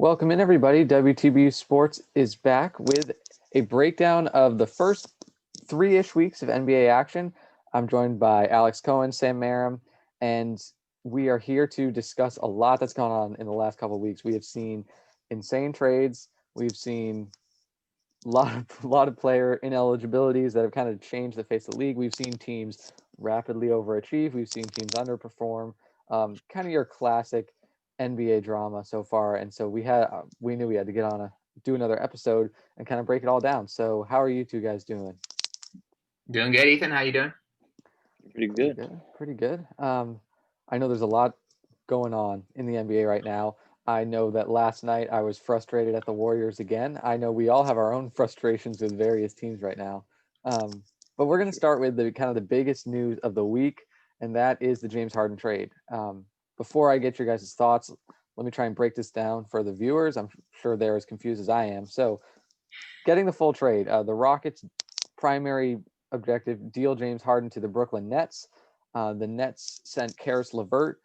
Welcome in, everybody. WTBU Sports is back with a breakdown of the first three-ish weeks of NBA action. I'm joined by Alex Cohen, Sam Marram, and we are here to discuss a lot that's gone on in the last couple of weeks. We have seen insane trades. We've seen a lot of player ineligibilities that have kind of changed the face of the league. We've seen teams rapidly overachieve. We've seen teams underperform. Kind of your classic NBA drama so far, and so we knew we had to get on do another episode and kind of break it all down. So how are you two guys doing? Doing good, Ethan. How you doing? Pretty good. Pretty good. I know there's a lot going on in the NBA right now. I know that last night I was frustrated at the Warriors again. I know we all have our own frustrations with various teams right now. But we're going to start with the biggest news of the week, and that is the James Harden trade. Before I get your guys' thoughts, let me try and break this down for the viewers. I'm sure they're as confused as I am. So getting the full trade, the Rockets' primary objective, deal James Harden to the Brooklyn Nets. The Nets sent Karis LeVert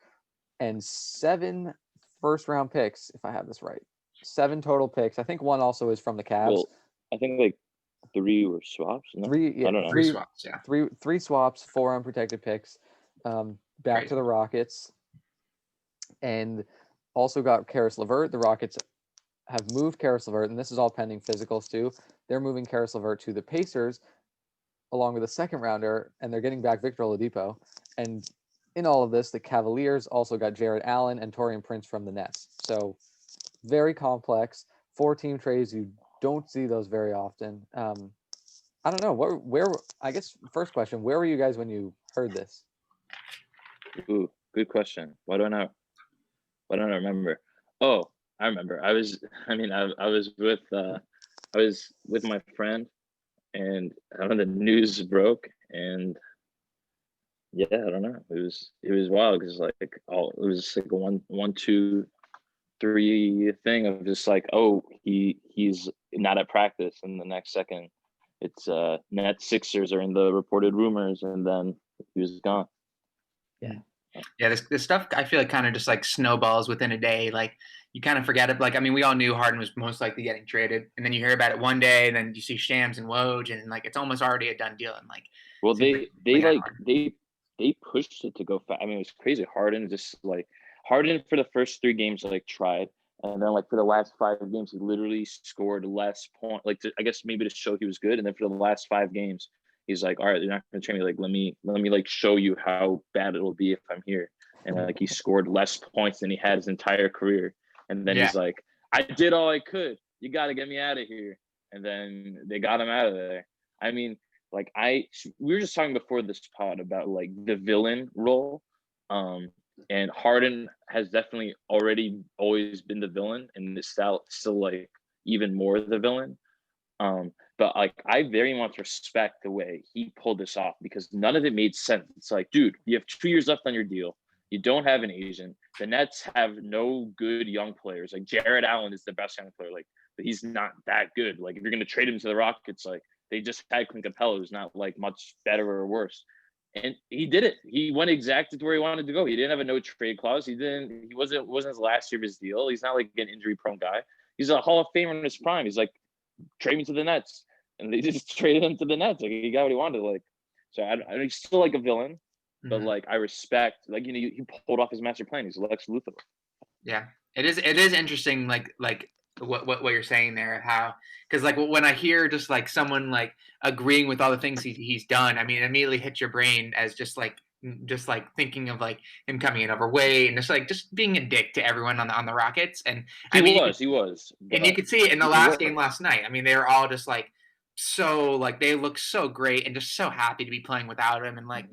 and 7 first-round picks, if I have this right. 7 total picks. I think one also is from the Cavs. Well, I think like 3 were swaps. No? Three swaps, yeah. Three swaps, 4 unprotected picks, back Crazy. to the Rockets. And also got Karis LeVert. The Rockets have moved Karis LeVert, and this is all pending physicals too. They're moving Karis LeVert to the Pacers along with a second rounder, and they're getting back Victor Oladipo. And in all of this, the Cavaliers also got Jared Allen and Taurean Prince from the Nets. So very complex. 4-team trades, you don't see those very often. I don't know. Where I guess first question, where were you guys when you heard this? Ooh, good question. Why don't I remember? Oh, I remember. I was with my friend, and I don't know, the news broke, and yeah, I don't know. It was wild because it was like a 1, 2, 3 thing of just like, oh, he's not at practice, and the next second it's Nets Sixers are in the reported rumors, and then he was gone. Yeah, this stuff I feel like kind of just like snowballs within a day. Like you kind of forget it. Like, I mean, we all knew Harden was most likely getting traded, and then you hear about it one day, and then you see Shams and Woj, and like it's almost already a done deal. And like, well, they pushed it to go fast. I mean, it was crazy. Harden for the first 3 games tried, and then like for the last 5 games he literally scored less point. I guess maybe to show he was good, and then for the last 5 games. He's like, all right, you're not going to trade me. Like, let me like show you how bad it'll be if I'm here. And like he scored less points than he had his entire career. And then he's like, I did all I could. You got to get me out of here. And then they got him out of there. I mean, like we were just talking before this pod about like the villain role. And Harden has definitely always been the villain, and this still like even more the villain. But like I very much respect the way he pulled this off because none of it made sense. It's like, dude, you have 2 years left on your deal. You don't have an agent. The Nets have no good young players. Like Jared Allen is the best young player. Like, but he's not that good. Like if you're gonna trade him to the Rockets, like they just had Clint Capella, who's not like much better or worse. And he did it. He went exactly to where he wanted to go. He didn't have a no trade clause. He wasn't his last year of his deal. He's not like an injury prone guy. He's a Hall of Famer in his prime. He's like, trade me to the Nets, and they just traded him to the Nets. Like he got what he wanted. Like, so he's still like a villain, but like I respect. Like he pulled off his master plan. He's Lex Luthor. Yeah, it is interesting. Like what you're saying there, how because like when I hear just like someone like agreeing with all the things he's done, I mean, it immediately hits your brain as just like thinking of like him coming in overweight and just being a dick to everyone on the Rockets. And he was, and you could see it in the last game last night. I mean, they were all just like so like they look so great and just so happy to be playing without him, and like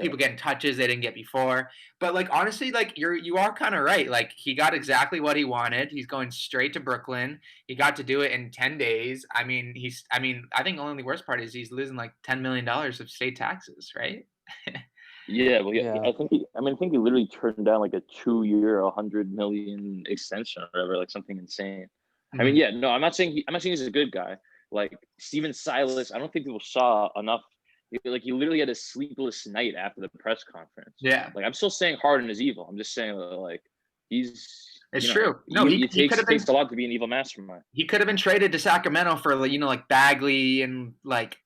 people getting touches they didn't get before. But like honestly, like you are kind of right. Like he got exactly what he wanted. He's going straight to Brooklyn. He got to do it in 10 days. I mean, I think only the worst part is he's losing like $10 million of state taxes, right? Yeah, well, I think he literally turned down like a 2-year, $100 million extension or whatever, like something insane. Mm-hmm. I mean, yeah, no, I'm not saying he's a good guy. Like Steven Silas, I don't think people saw enough. Like he literally had a sleepless night after the press conference. Yeah, like I'm still saying Harden is evil. I'm just saying like he's It's you know, true. No, he could have been. Takes a lot to be an evil mastermind. He could have been traded to Sacramento for like Bagley and like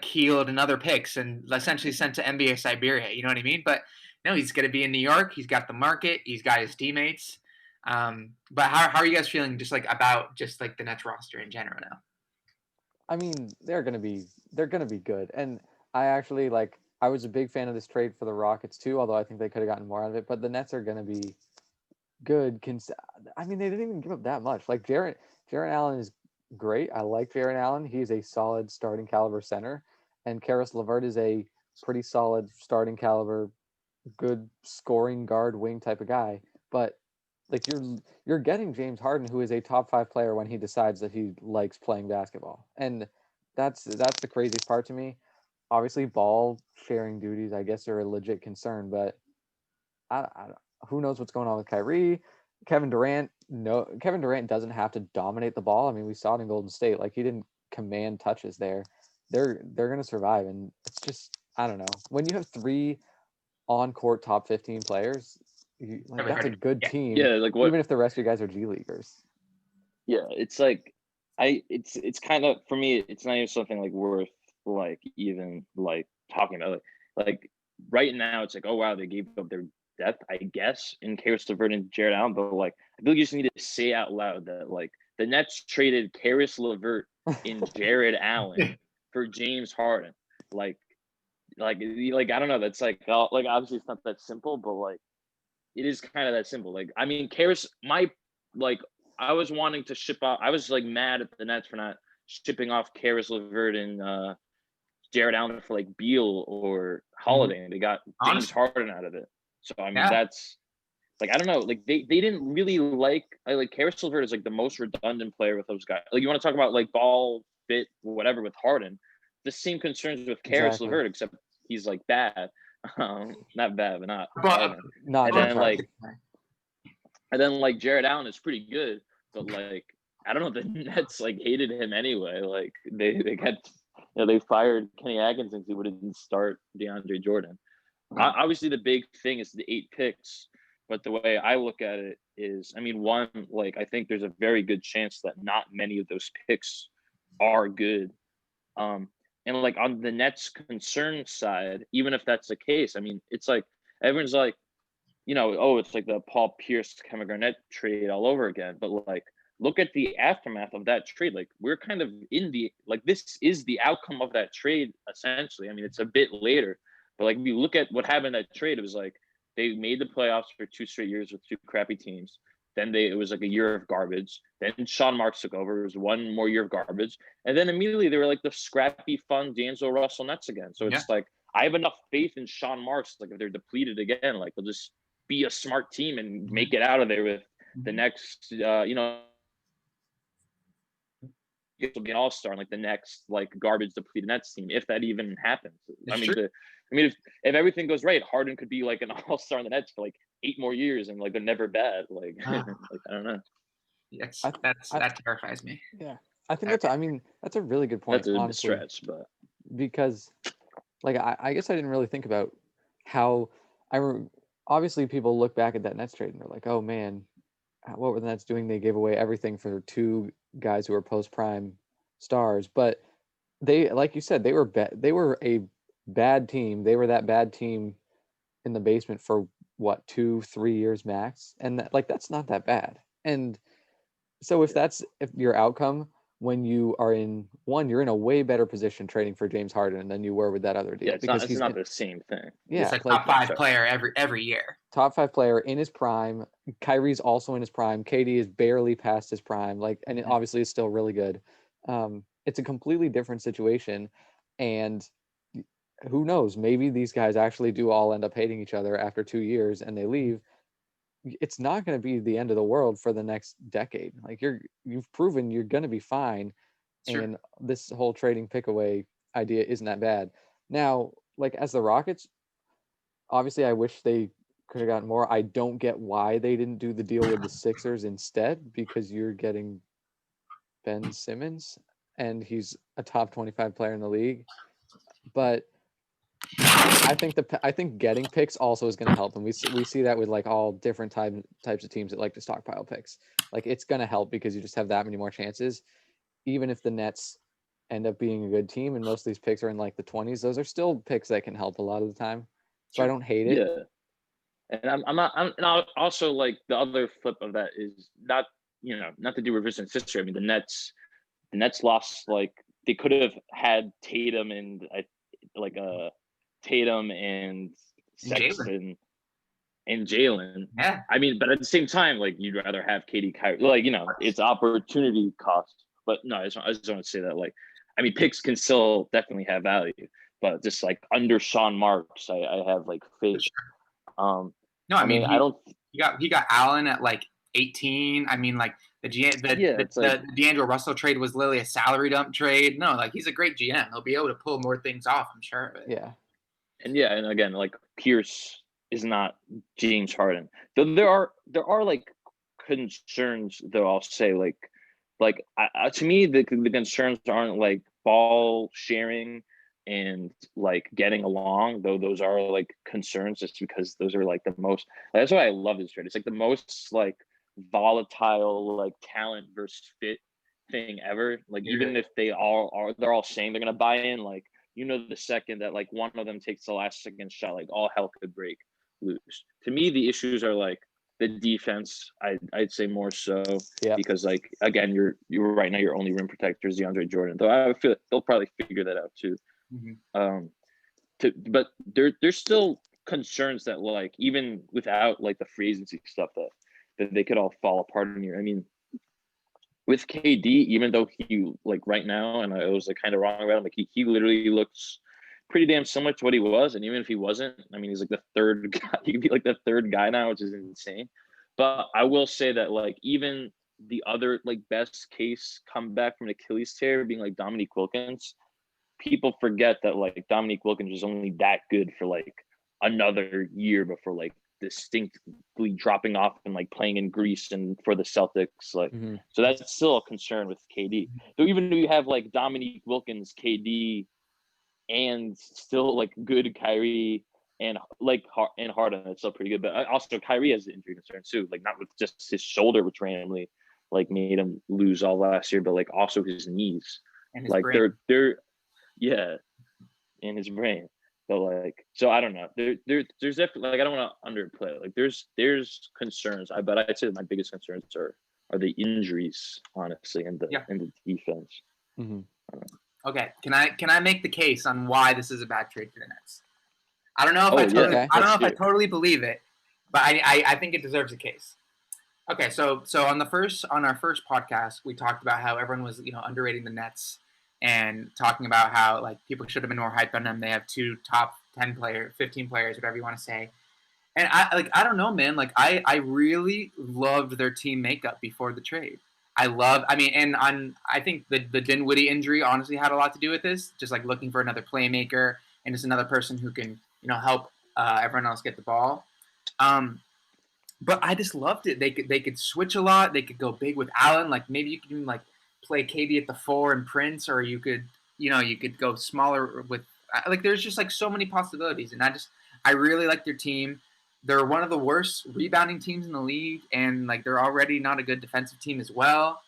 Heald and other picks, and essentially sent to NBA Siberia. You know what I mean? But no, he's going to be in New York. He's got the market. He's got his teammates. But how are you guys feeling just like about just like the Nets roster in general now? I mean, they're gonna be good. And I actually I was a big fan of this trade for the Rockets too, although I think they could have gotten more out of it. But the Nets are gonna be good. I mean, they didn't even give up that much. Like Jaren Allen is great. I like Jaren Allen. He's a solid starting caliber center, and Karis LeVert is a pretty solid starting caliber, good scoring guard wing type of guy. But like you're getting James Harden, who is a top 5 player when he decides that he likes playing basketball, and that's the craziest part to me. Obviously, ball sharing duties, I guess, are a legit concern, but I who knows what's going on with Kyrie, Kevin Durant. No, Kevin Durant doesn't have to dominate the ball. I mean, we saw it in Golden State. Like he didn't command touches there. They're gonna survive, and it's just I don't know. When you have 3 on-court top 15 players, that's a good team. Yeah, like what? Even if the rest of you guys are G Leaguers. Yeah, it's like it's kind of, for me, it's not even something like worth like even like talking about. Like right now, it's like, oh wow, they gave up their depth, I guess, in Karis LeVert and Jared Allen, but like I feel like you just need to say out loud that like the Nets traded Karis LeVert and Jared Allen for James Harden. Like I don't know. That's like obviously it's not that simple, but like it is kind of that simple. Like I mean, Karis, I was wanting to ship off. I was like mad at the Nets for not shipping off Karis LeVert and Jared Allen for like Beal or Holiday, and they got James Harden out of it. So I mean, that's like I don't know. Like they didn't really like Karis LeVert is like the most redundant player with those guys. Like you want to talk about like ball fit whatever with Harden, the same concerns with Karis LeVert, except he's like bad. Not bad, but not Harden. And then like Jared Allen is pretty good, but like I don't know, the Nets like hated him anyway. Like they got they fired Kenny Atkinson because he wouldn't start DeAndre Jordan. Obviously, the big thing is the 8 picks, but the way I look at it is, I mean, one, like I think there's a very good chance that not many of those picks are good. And like on the Nets' concern side, even if that's the case, I mean, it's like everyone's like, it's like the Paul Pierce, Kevin Garnett trade all over again. But like, look at the aftermath of that trade. Like we're kind of in this is the outcome of that trade, essentially. I mean, it's a bit later, but like, if you look at what happened in that trade, it was like they made the playoffs for 2 straight years with 2 crappy teams. Then it was like a year of garbage. Then Sean Marks took over. It was 1 more year of garbage. And then immediately they were like the scrappy, fun D'Angelo Russell Nets again. So it's like, I have enough faith in Sean Marks. Like if they're depleted again, like they'll just be a smart team and make it out of there with the next, it will be an all-star in like the next like garbage depleted Nets team, if that even happens. If everything goes right, Harden could be like an all-star in the Nets for like 8 more years and like they're never bad. Like, like I don't know. Yes, that terrifies me. Yeah, I think that's a really good point. That's a honestly, stretch, but because like I guess I didn't really think about how obviously people look back at that Nets trade and they're like, oh man, what were the Nets doing? They gave away everything for 2 guys who were post-prime stars. But they, like you said, they were a bad team. They were that bad team in the basement for what, 2-3 years max, and that's not that bad. And so if your outcome when you are you're in a way better position trading for James Harden than you were with that other deal. Yeah, because he's not the same thing. Yeah, he's like top 5 player every year. Top 5 player in his prime. Kyrie's also in his prime. KD is barely past his prime. And obviously it's still really good. It's a completely different situation, and who knows? Maybe these guys actually do all end up hating each other after 2 years and they leave. It's not going to be the end of the world for the next decade. Like you've proven you're going to be fine. Sure. And this whole trading pick away idea isn't that bad. Now, like as the Rockets, obviously I wish they could have gotten more. I don't get why they didn't do the deal with the Sixers instead, because you're getting Ben Simmons and he's a top 25 player in the league. But I think getting picks also is going to help, and we see that with like all different types of teams that like to stockpile picks. Like it's going to help because you just have that many more chances. Even if the Nets end up being a good team, and most of these picks are in like the 20s, those are still picks that can help a lot of the time. So I don't hate it. Yeah. And and also like the other flip of that is not to do revisionist history. I mean, the Nets lost, like they could have had Tatum and Tatum and Sexton and Jalen. Yeah. I mean, but at the same time, like you'd rather have KD, Kyrie. Like it's opportunity cost. But no, I just want to say that, like, I mean, picks can still definitely have value, but just like under Sean Marks, I have like faith. No, I mean, I don't. He got Allen at like 18. I mean, like the D'Angelo Russell trade was literally a salary dump trade. No, like he's a great GM. He'll be able to pull more things off, I'm sure of it. Yeah. And again, like Pierce is not James Harden. Though there are like concerns that I'll say like to me the concerns aren't like ball sharing and like getting along, though those are like concerns just because those are like the most. That's why I love this trade. It's like the most like volatile like talent versus fit thing ever. Like even if they're all saying they're gonna buy in, like the second that like one of them takes the last second shot, like all hell could break loose. To me, the issues are like the defense. I'd say more so because like again, you're right now your only rim protector is DeAndre Jordan. Though I feel they'll probably figure that out too. Mm-hmm. But there's still concerns that like even without like the free agency stuff that they could all fall apart in here. I mean, with KD, even though he like right now, and I was like kind of wrong about him, like he literally looks pretty damn similar to what he was. And even if he wasn't, I mean, he's like the third guy. He could be like the third guy now, which is insane. But I will say that like even the other like best case comeback from an Achilles tear being like Dominique Wilkins, people forget that like Dominique Wilkins was only that good for like another year before like distinctly dropping off and like playing in Greece and for the Celtics. Like, so that's still a concern with KD. So even if you have like Dominique Wilkins, KD, and still like good Kyrie and Harden, that's still pretty good. But also Kyrie has the injury concern too, like not with just his shoulder, which randomly like made him lose all last year, but like also his knees, and his like brain. they're in his brain. But like, so I don't know. There's definitely like I don't want to underplay. Like there's concerns. But I'd say that my biggest concerns are the injuries, honestly, and the defense. Mm-hmm. Okay, can I make the case on why this is a bad trade for the Nets? I don't know if I totally believe it, but I think it deserves a case. Okay, so on our first podcast, we talked about how everyone was underrating the Nets and talking about how like people should have been more hyped on them. They have 2 top 10 players, 15 players, whatever you want to say. And I don't know, man. Like I really loved their team makeup before the trade. I think the Dinwiddie injury honestly had a lot to do with this. Just like looking for another playmaker and just another person who can help everyone else get the ball. But I just loved it. They could switch a lot. They could go big with Allen. Like maybe you could even like play KD at the 4 and Prince, or you could go smaller with like there's just like so many possibilities. And I really like their team. They're one of the worst rebounding teams in the league, and like they're already not a good defensive team as well.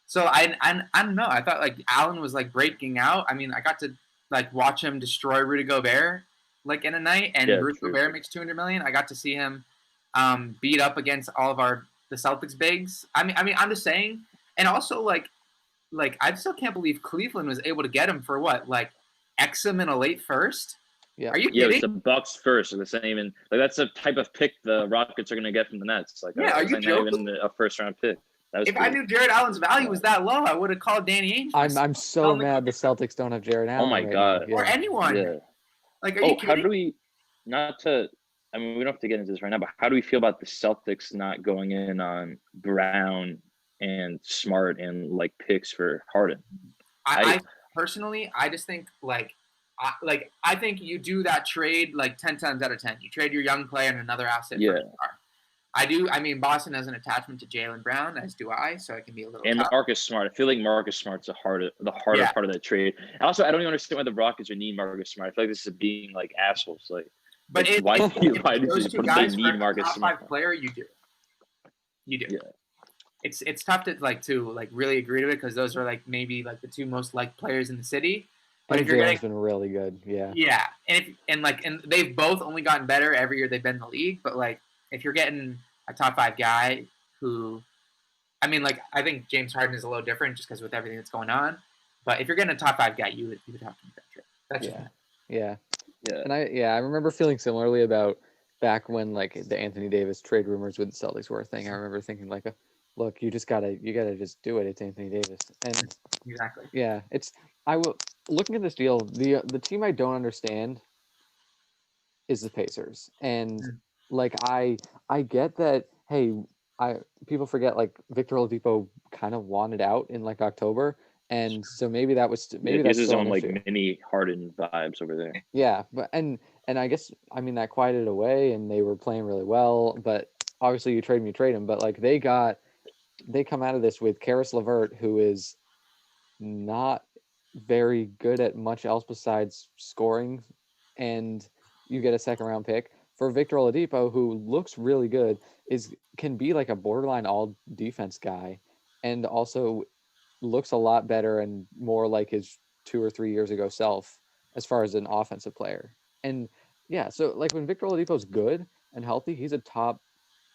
So I don't know. I thought like Allen was like breaking out. I mean, I got to like watch him destroy Rudy Gobert like in a night, and Rudy Gobert makes $200 million. I got to see him beat up against all of the Celtics bigs. I mean, I'm just saying, and also like I still can't believe Cleveland was able to get him for what, like Exum in a late first. Yeah. Are you kidding? It's the Bucks first, and the same, and like that's the type of pick the Rockets are going to get from the Nets. Like, are you joking? Not even a first round pick. If I knew Jared Allen's value was that low, I would have called Danny Ainge. I'm so mad the Celtics don't have Jared Allen. Oh my god! Or anyone. Yeah. Like, are you kidding? How do we? Not to. I mean, we don't have to get into this right now, but how do we feel about the Celtics not going in on Brown and Smart and like picks for Harden? I personally, I just think I think you do that trade like 10 times out of 10. You trade your young player and another asset. Yeah. I do. I mean, Boston has an attachment to Jalen Brown, as do I, so it can be a little And tough. Marcus Smart. I feel like Marcus Smart's the harder part of that trade. And also, I don't even understand why the Rockets would need Marcus Smart. I feel like this is being like assholes. Like, But why if those two they guys need for Marcus top Smart? 5 player, you do. You do. Yeah. It's tough to really agree to it because those are like maybe like the two most liked players in the city. But And if you're getting, Jalen's been really good. Yeah. yeah, and they've both only gotten better every year they've been in the league. But like if you're getting a top 5 guy who, I mean, like I think James Harden is a little different just because with everything that's going on. But if you're getting a top 5 guy, you would have to make that trade. That's Yeah. Yeah. And I remember feeling similarly about back when like the Anthony Davis trade rumors with the Celtics were a thing. I remember thinking like, look, you gotta just do it. It's Anthony Davis. And exactly. yeah, looking at this deal, the team I don't understand is the Pacers. And like I get that, hey, people forget like Victor Oladipo kind of wanted out in like October. And so maybe that's his still own an like issue. mini Harden vibes over there. Yeah, but and I guess I mean that quieted away and they were playing really well, but obviously you trade him, but like they come out of this with Karis LeVert, who is not very good at much else besides scoring, and you get a second round pick for Victor Oladipo, who looks really good, can be like a borderline all defense guy, and also looks a lot better and more like his 2 or 3 years ago self as far as an offensive player. And yeah, so like when Victor Oladipo's good and healthy, he's a top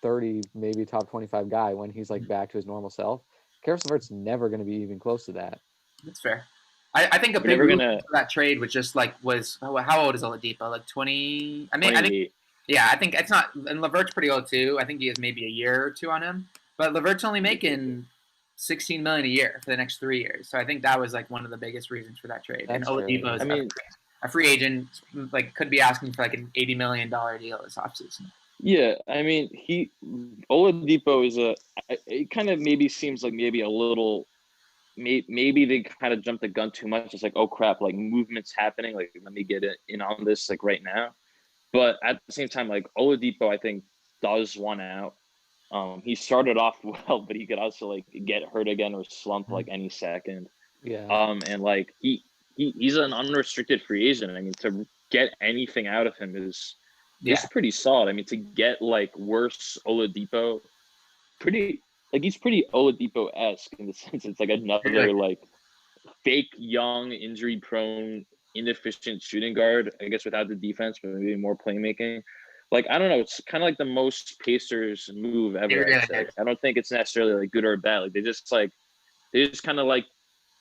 30, maybe top 25 guy when he's like back to his normal self. Karis LeVert's never going to be even close to that. That's fair. I think a big move for that trade was just like how old is Oladipo? Like 20? I think I think it's not. And LeVert's pretty old too. I think he has maybe a year or 2 on him. But LeVert's only making $16 million a year for the next 3 years. So I think that was like one of the biggest reasons for that trade. That's and Oladipo is a free agent, like could be asking for like an $80 million deal this offseason. Yeah, I mean Oladipo is it kind of maybe seems like maybe a little. Maybe they kind of jumped the gun too much. It's like, oh crap, like movement's happening. Like, let me get in on this like right now. But at the same time, like Oladipo, I think does want out. He started off well, but he could also like get hurt again or slump like any second. Yeah. And like he's an unrestricted free agent. I mean, to get anything out of him is pretty solid. I mean, to get like worse Oladipo, he's pretty Oladipo-esque in the sense it's like another like fake young injury-prone inefficient shooting guard, I guess, without the defense, but maybe more playmaking. Like I don't know, it's kind of like the most Pacers move ever. I don't think it's necessarily like good or bad. Like they just kind of like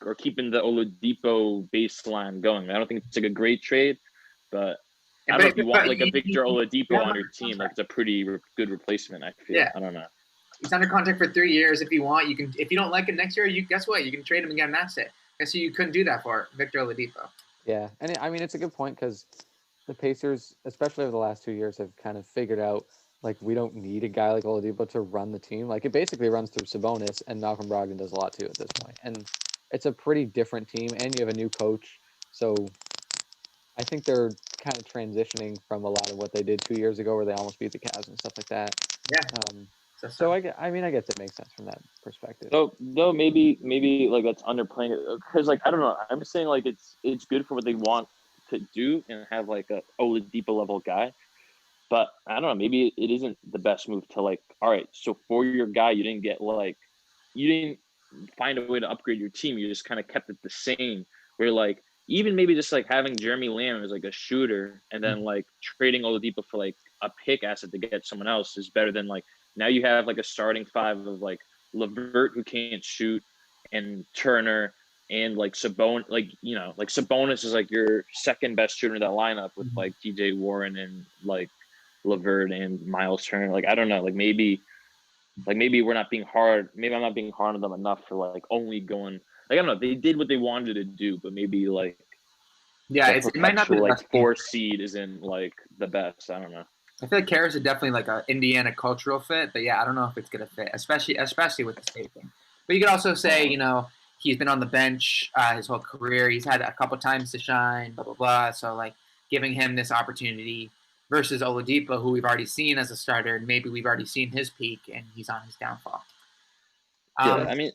are keeping the Oladipo baseline going. I don't think it's like a great trade, but I don't know if you want like a Victor Oladipo on your team. Like it's a pretty good replacement. I feel. Yeah. I don't know. He's under contract for 3 years. If you want, you can. If you don't like it next year, guess what? You can trade him and get an asset. Guess you couldn't do that for Victor Oladipo. Yeah, and I mean it's a good point because the Pacers, especially over the last 2 years, have kind of figured out like we don't need a guy like Oladipo to run the team. Like it basically runs through Sabonis, and Malcolm Brogdon does a lot too at this point. And it's a pretty different team, and you have a new coach, so I think they're kind of transitioning from a lot of what they did 2 years ago, where they almost beat the Cavs and stuff like that. Yeah. So I guess it makes sense from that perspective. Though maybe like that's underplaying it because like I don't know. I'm saying like it's good for what they want to do and have like a Oladipo level guy, but I don't know. Maybe it isn't the best move to like. All right, so for your guy, you didn't find a way to upgrade your team. You just kind of kept it the same. Where like even maybe just like having Jeremy Lamb as like a shooter and then like trading Oladipo for like a pick asset to get someone else is better than like. Now you have like a starting 5 of like LeVert who can't shoot and Turner and like Sabonis, like Sabonis is like your second best shooter in that lineup with like TJ Warren and like LeVert and Miles Turner. Like I don't know, like maybe we're not being hard. Maybe I'm not being hard on them enough for like only going. Like I don't know, they did what they wanted to do, but maybe like it might not be like 4 seed isn't like the best. I don't know. I feel like Karis is definitely like an Indiana cultural fit, but yeah, I don't know if it's gonna fit, especially with the state thing. But you could also say, he's been on the bench his whole career. He's had a couple times to shine, blah blah blah. So like giving him this opportunity versus Oladipo, who we've already seen as a starter, and maybe we've already seen his peak and he's on his downfall. I mean,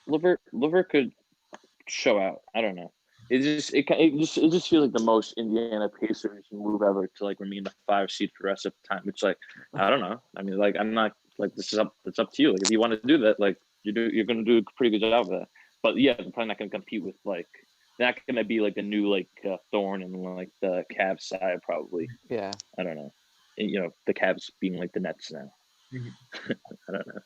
LeVert could show out. I don't know. It just feels like the most Indiana Pacers move ever to like remain the 5 seed for the rest of the time. It's like, I don't know. I mean, like, I'm not like, it's up to you. Like, if you want to do that, like, you're going to do a pretty good job of that. But yeah, they're probably not going to compete with like, they're not going to be like the new like thorn in like the Cavs side probably. Yeah. I don't know. You know, the Cavs being like the Nets now. Mm-hmm. I don't know.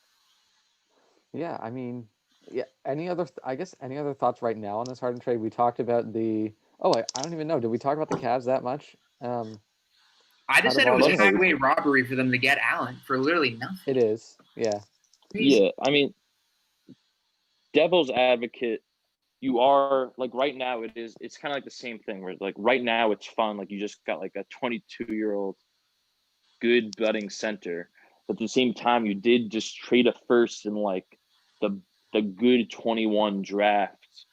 Yeah, I mean, yeah. Any other thoughts right now on this Harden trade? We talked about the. Oh, I don't even know. Did we talk about the Cavs that much? I just said it was a highway robbery for them to get Allen for literally nothing. It is. Yeah. Yeah, I mean, devil's advocate, you are like right now it's kind of like the same thing where like right now it's fun. Like you just got like a 22-year-old good budding center. But at the same time, you did just trade a first in like the good 21 drafts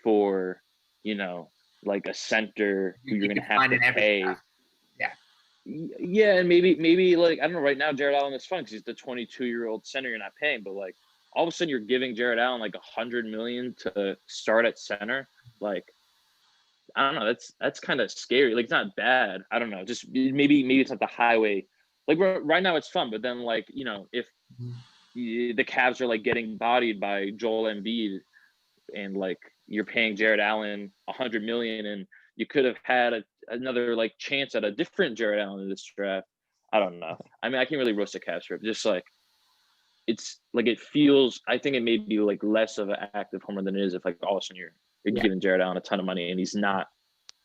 for, you know, like a center who you're going to have to pay. Yeah. Yeah, and maybe like, I don't know, right now Jared Allen is fun because he's the 22-year-old center you're not paying, but like all of a sudden you're giving Jared Allen like $100 million to start at center. Like, I don't know, that's kind of scary. Like, it's not bad. I don't know, just maybe it's not the highway. Like right now it's fun, but then like, you know, if the Cavs are like getting bodied by Joel Embiid and like you're paying Jared Allen $100 million and you could have had another like chance at a different Jared Allen in this draft. I don't know. I mean, I can't really roast a Cavs trip. Just like, it's like, it feels, I think it may be like less of an active homer than it is if like all of a sudden you're giving Jared Allen a ton of money and he's not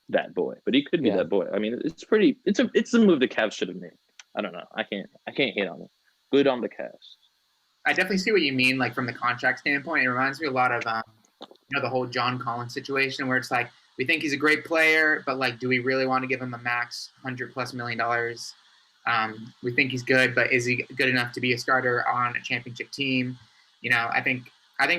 that boy, but he could be that boy. I mean, it's a move the Cavs should have made. I don't know. I can't hate on it. Good on the Cavs. I definitely see what you mean, like from the contract standpoint. It reminds me a lot of, the whole John Collins situation where it's like, we think he's a great player, but like, do we really want to give him a max $100+ million? We think he's good, but is he good enough to be a starter on a championship team? You know, I think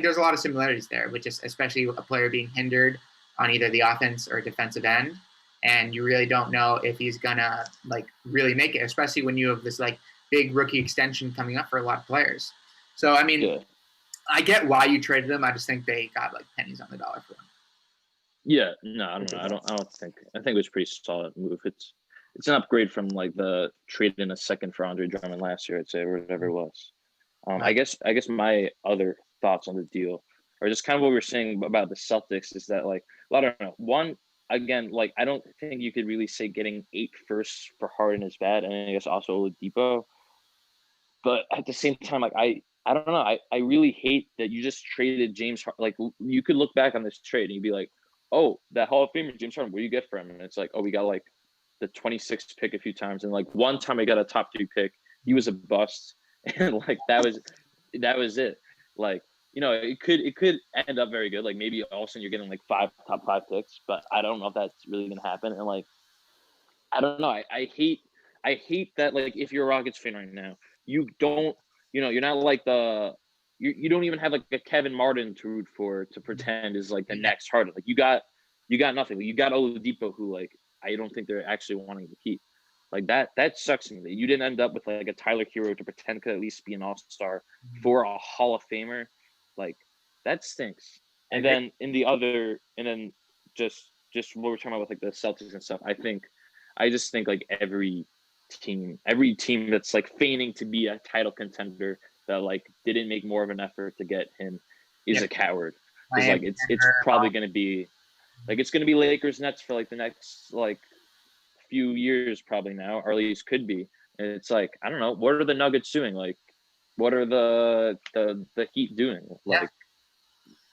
there's a lot of similarities there, which is especially a player being hindered on either the offense or defensive end. And you really don't know if he's gonna like really make it, especially when you have this like big rookie extension coming up for a lot of players. So, I mean, I get why you traded him. I just think they got like pennies on the dollar for him. Yeah, no, I don't know. I think it was a pretty solid move. It's an upgrade from like the trade in a second for Andre Drummond last year, I'd say, or whatever it was. I guess my other thoughts on the deal are just kind of what we were saying about the Celtics is that like, I don't know. One, again, like I don't think you could really say getting 8 firsts for Harden is bad, and I guess also Oladipo. But at the same time, like I don't know. I really hate that you just traded James Harden. Like you could look back on this trade and you'd be like, oh, that Hall of Famer James Harden, what do you get for him? And it's like, oh, we got like the 26th pick a few times, and like one time I got a top 3 pick. He was a bust, and like that was it. Like, you know, it could end up very good. Like maybe all of a sudden you're getting like 5 top 5 picks, but I don't know if that's really gonna happen. And like, I don't know. I hate that. Like, if you're a Rockets fan right now, you don't, you know, you're not like you don't even have like a Kevin Martin to root for to pretend is like the next Harden. Like you got nothing. Like, you got Oladipo, who like I don't think they're actually wanting to keep. Like that sucks to me that you didn't end up with like a Tyler Hero to pretend could at least be an all-star for a Hall of Famer. Like that stinks. And then just what we're talking about with like the Celtics and stuff. I just think like every team that's like feigning to be a title contender that like didn't make more of an effort to get him is a coward. Because like it's probably going to be like, it's going to be Lakers Nets for like the next like few years probably now, or at least could be. And it's like, I don't know, what are the Nuggets doing? Like, what are the Heat doing? Like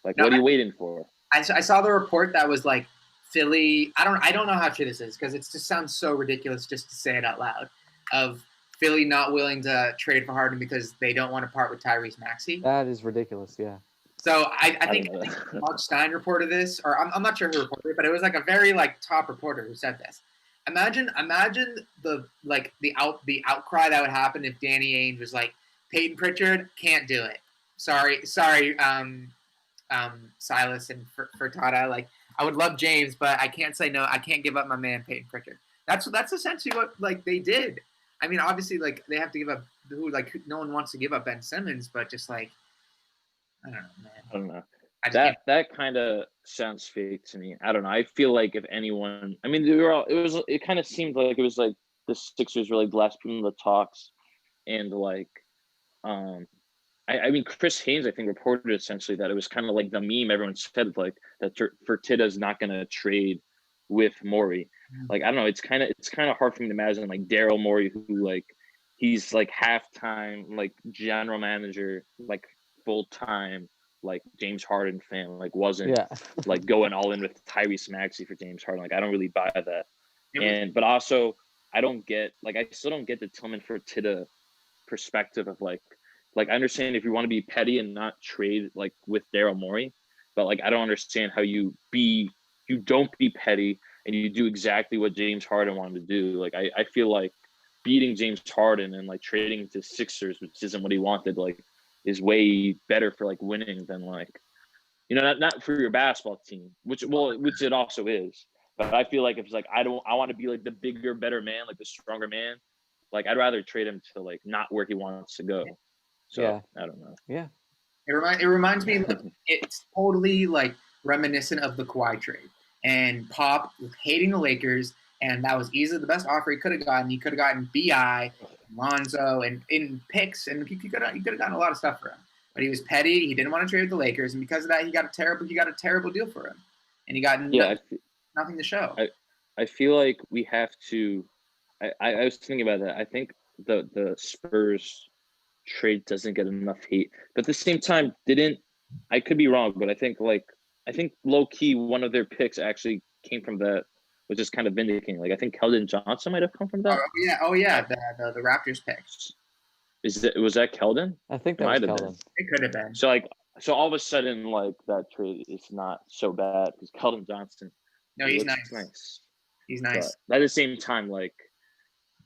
what are you waiting for? I saw the report that was like Philly. I don't know how true this is because it just sounds so ridiculous just to say it out loud. Of Philly not willing to trade for Harden because they don't want to part with Tyrese Maxey. That is ridiculous. Yeah. So I think Mark Stein reported this, or I'm not sure who reported it, but it was like a very like top reporter who said this. Imagine the outcry that would happen if Danny Ainge was like, Peyton Pritchard can't do it. Sorry, Silas and Furtada. Like, I would love James, but I can't say no. I can't give up my man Peyton Pritchard. That's essentially what like they did. I mean, obviously, like they have to give up. No one wants to give up Ben Simmons, but just like I don't know, man. I don't know. I just can't. That kind of sounds fake to me. I don't know. I feel like if anyone, I mean, it kind of seemed like it was like the Sixers were like the last people in the talks, and like, I mean, Chris Haynes, I think, reported essentially that it was kind of like the meme everyone said, like that Fertitta's not going to trade with Morey. Like, I don't know. It's kind of hard for me to imagine like Daryl Morey, who like he's like halftime, like general manager, like full time, like James Harden fan, like wasn't like going all in with Tyrese Maxey for James Harden. Like, I don't really buy that. But also, I still don't get the Tillman Fertitta perspective of like I understand if you want to be petty and not trade like with Daryl Morey, but like I don't understand how you don't be petty and you do exactly what James Harden wanted to do. Like I feel like beating James Harden and like trading to Sixers, which isn't what he wanted, like is way better for like winning than like, you know, not for your basketball team, which it also is. But I feel like if it's like I want to be like the bigger, better man, like the stronger man, like I'd rather trade him to like not where he wants to go. So I don't know. Yeah. It reminds me, like, it's totally like reminiscent of the Kawhi trade and Pop hating the Lakers, and that was easily the best offer he could have gotten. He could have gotten Bi, Lonzo, and in picks, and he could have gotten a lot of stuff for him. But he was petty. He didn't want to trade with the Lakers, and because of that, he got a terrible deal for him, and he got nothing to show. I feel like we have to. I was thinking about that. I think the Spurs trade doesn't get enough hate, but at the same time, I could be wrong, but I think low key one of their picks actually came from that, which is kind of vindicating. Like I think Keldon Johnson might have come from that. Oh yeah, the Raptors picks. Was that Keldon? I think that was Keldon. It could have been. So all of a sudden, like that trade is not so bad because Keldon Johnson. No, he's nice. He's nice. But at the same time, like,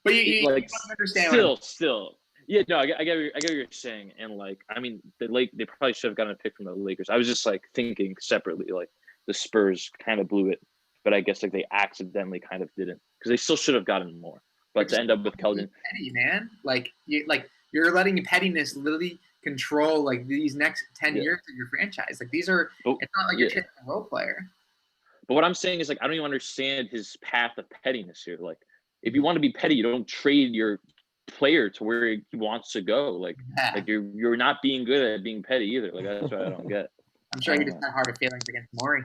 but you like understand. Still. Yeah, no, I get what you're saying, and like, I mean, they probably should have gotten a pick from the Lakers. I was just like thinking separately, like the Spurs kind of blew it, but I guess like they accidentally kind of didn't because they still should have gotten more. But to end up with Keldon, petty man, you're letting pettiness literally control like these next 10 years of your franchise. Like it's not like you're taking a role player. But what I'm saying is like I don't even understand his path of pettiness here. Like if you want to be petty, you don't trade your player to where he wants to go. Like you're not being good at being petty either. Like that's what I don't get. I'm sure he just had harder feelings against Morey.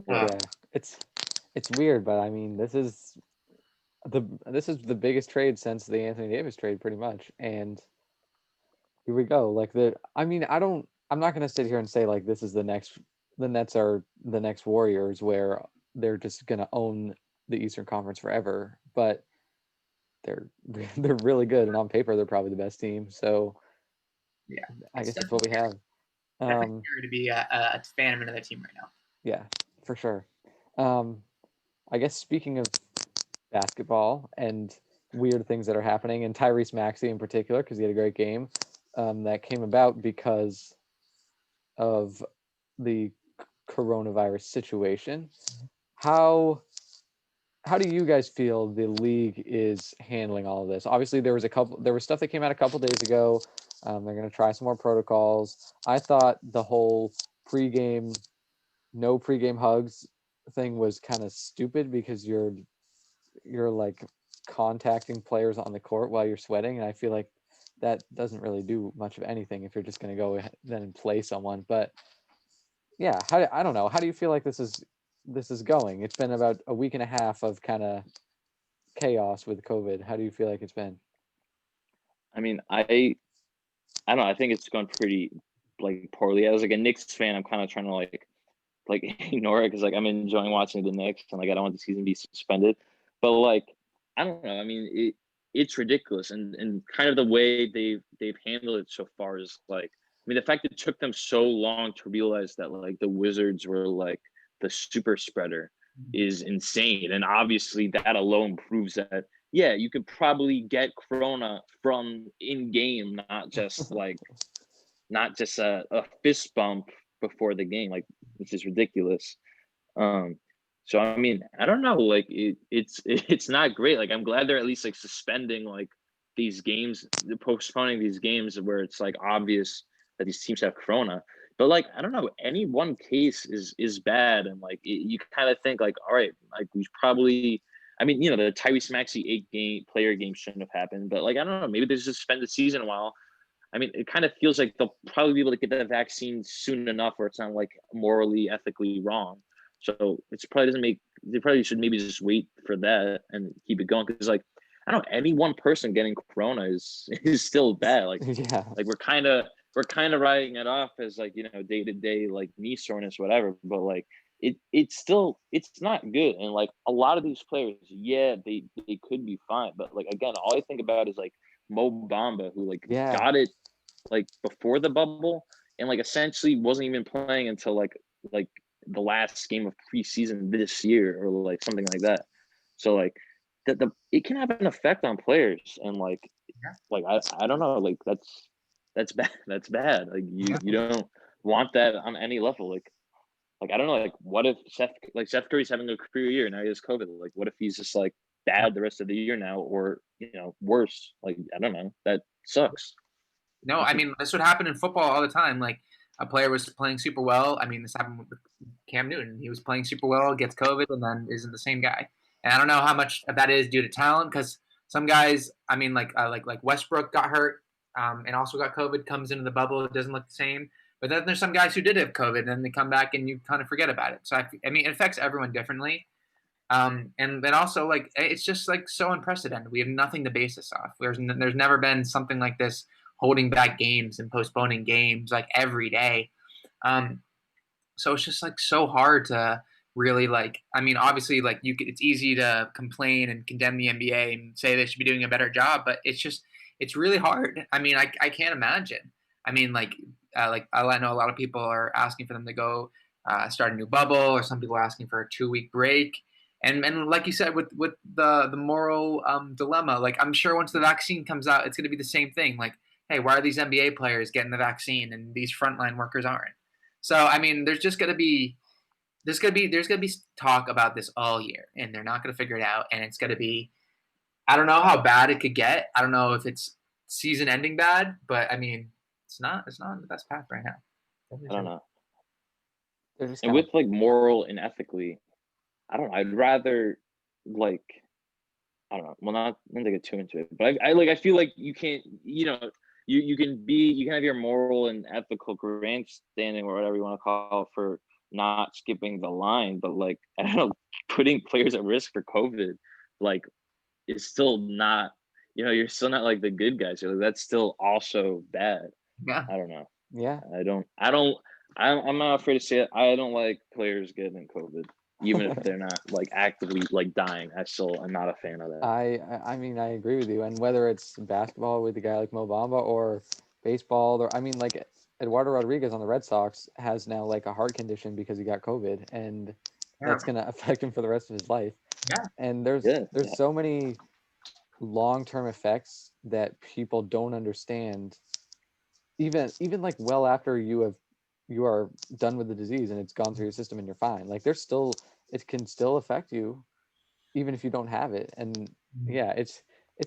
Yeah, it's weird, but I mean this is the biggest trade since the Anthony Davis trade, pretty much. And here we go. Like I'm not gonna sit here and say like this is the Nets are the next Warriors where they're just gonna own the Eastern Conference forever, but they're really good, and on paper they're probably the best team. So yeah, I guess that's what we have. Definitely to be a fan of another team right now. Yeah, for sure. I guess speaking of basketball and weird things that are happening, and Tyrese Maxey in particular, because he had a great game, that came about because of the coronavirus situation. How do you guys feel the league is handling all of this? Obviously, there was stuff that came out a couple days ago. They're going to try some more protocols. I thought the whole no pregame hugs thing was kind of stupid because you're like contacting players on the court while you're sweating, and I feel like that doesn't really do much of anything if you're just going to go then and play someone. But yeah, I don't know. How do you feel like this is going? It's been about a week and a half of kind of chaos with COVID. How do you feel like it's been? I mean, I don't know. I think it's gone pretty like poorly. As like a Knicks fan, I'm kind of trying to like ignore it because like I'm enjoying watching the Knicks and like I don't want the season to be suspended. But like I don't know. I mean, it's ridiculous, and kind of the way they've handled it so far is like, I mean, the fact that it took them so long to realize that like the Wizards were like the super spreader is insane, and obviously that alone proves that you could probably get corona from in game, not just a fist bump before the game, like, which is ridiculous. So I mean, I don't know. Like it's not great. Like I'm glad they're at least like suspending like these games, postponing these games where it's like obvious that these teams have corona. But like I don't know, any one case is bad, and like you kind of think like, all right, like we probably. I mean, you know, the Tyrese Maxey 8-game game shouldn't have happened, but like I don't know, maybe they just suspend the season a while. I mean, it kind of feels like they'll probably be able to get that vaccine soon enough where it's not like morally, ethically wrong. So it's probably doesn't make. They probably should maybe just wait for that and keep it going because like I don't know, any one person getting corona is still bad. Like Yeah. like we're kind of writing it off as like, you know, day to day like knee soreness, whatever. But like it's still it's not good. And like a lot of these players, yeah, they could be fine. But like again, all I think about is like Mo Bamba, who like Yeah. got it like before the bubble and like essentially wasn't even playing until like the last game of preseason this year or like something like that. So like the it can have an effect on players and like I don't know, like that's bad. That's bad. Like you don't want that on any level. Like I don't know, like what if Seth Curry's having a career year now he has COVID. Like what if he's just like bad the rest of the year now or you know worse? Like I don't know. That sucks. No, I mean this would happen in football all the time. Like a player was playing super well. I mean, this happened with Cam Newton. He was playing super well, gets COVID, and then isn't the same guy. And I don't know how much of that is due to talent because some guys, I mean, like Westbrook got hurt and also got COVID, comes into the bubble, it doesn't look the same. But then there's some guys who did have COVID, and then they come back and you kind of forget about it. So I mean, it affects everyone differently. And then also like it's just like so unprecedented. We have nothing to base this off. There's never been something like this, holding back games and postponing games like every day. So it's just like so hard to really like. I mean, obviously, like it's easy to complain and condemn the NBA and say they should be doing a better job, but it's really hard. I mean, I can't imagine. I mean, like I know a lot of people are asking for them to go start a new bubble, or some people are asking for a 2-week break. And like you said, with the moral dilemma, like I'm sure once the vaccine comes out, it's going to be the same thing. Like, hey, why are these NBA players getting the vaccine and these frontline workers aren't? So I mean, there's going to be talk about this all year, and they're not going to figure it out. And it's going to be, I don't know how bad it could get. I don't know if it's season ending bad, but I mean, it's not the best path right now. I don't know. And with like moral and ethically, I don't know. I'd rather like I don't know. Well, not to get too into it, but I feel like you can't. You know, you can have your moral and ethical grandstanding or whatever you want to call it for not skipping the line, but like I don't know, putting players at risk for COVID, like is still not. You know, you're still not like the good guys. Like, that's still also bad. Yeah. I don't know. Yeah. I'm not afraid to say it. I don't like players getting COVID. Even if they're not like actively like dying, I'm not a fan of that. I mean I agree with you, and whether it's basketball with a guy like Mo Bamba or baseball, or I mean like Eduardo Rodriguez on the Red Sox has now like a heart condition because he got COVID, and that's gonna affect him for the rest of his life. Yeah. And there's so many long-term effects that people don't understand. Even like well after you are done with the disease and it's gone through your system and you're fine. Like it can still affect you even if you don't have it. And yeah, it's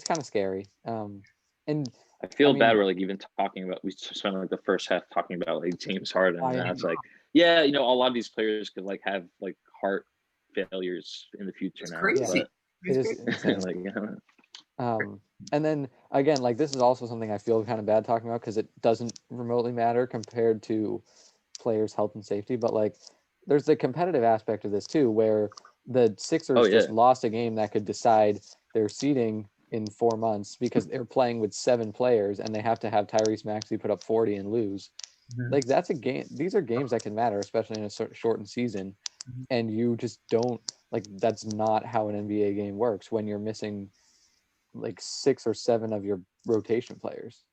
kind of scary. And I feel bad we're like even talking about, we spent like the first half talking about like James Harden, and it's like, yeah, you know, a lot of these players could like have like heart failures in the future now. Crazy. But it is insane. Like, you know. And then again, like this is also something I feel kind of bad talking about because it doesn't remotely matter compared to players' health and safety. But like, there's the competitive aspect of this too, where the Sixers just lost a game that could decide their seeding in 4 months because they're playing with 7 players and they have to have Tyrese Maxey put up 40 and lose. Mm-hmm. Like that's a game. These are games that can matter, especially in a shortened season. Mm-hmm. And you just don't like. That's not how an NBA game works when you're missing like 6 or 7 of your rotation players.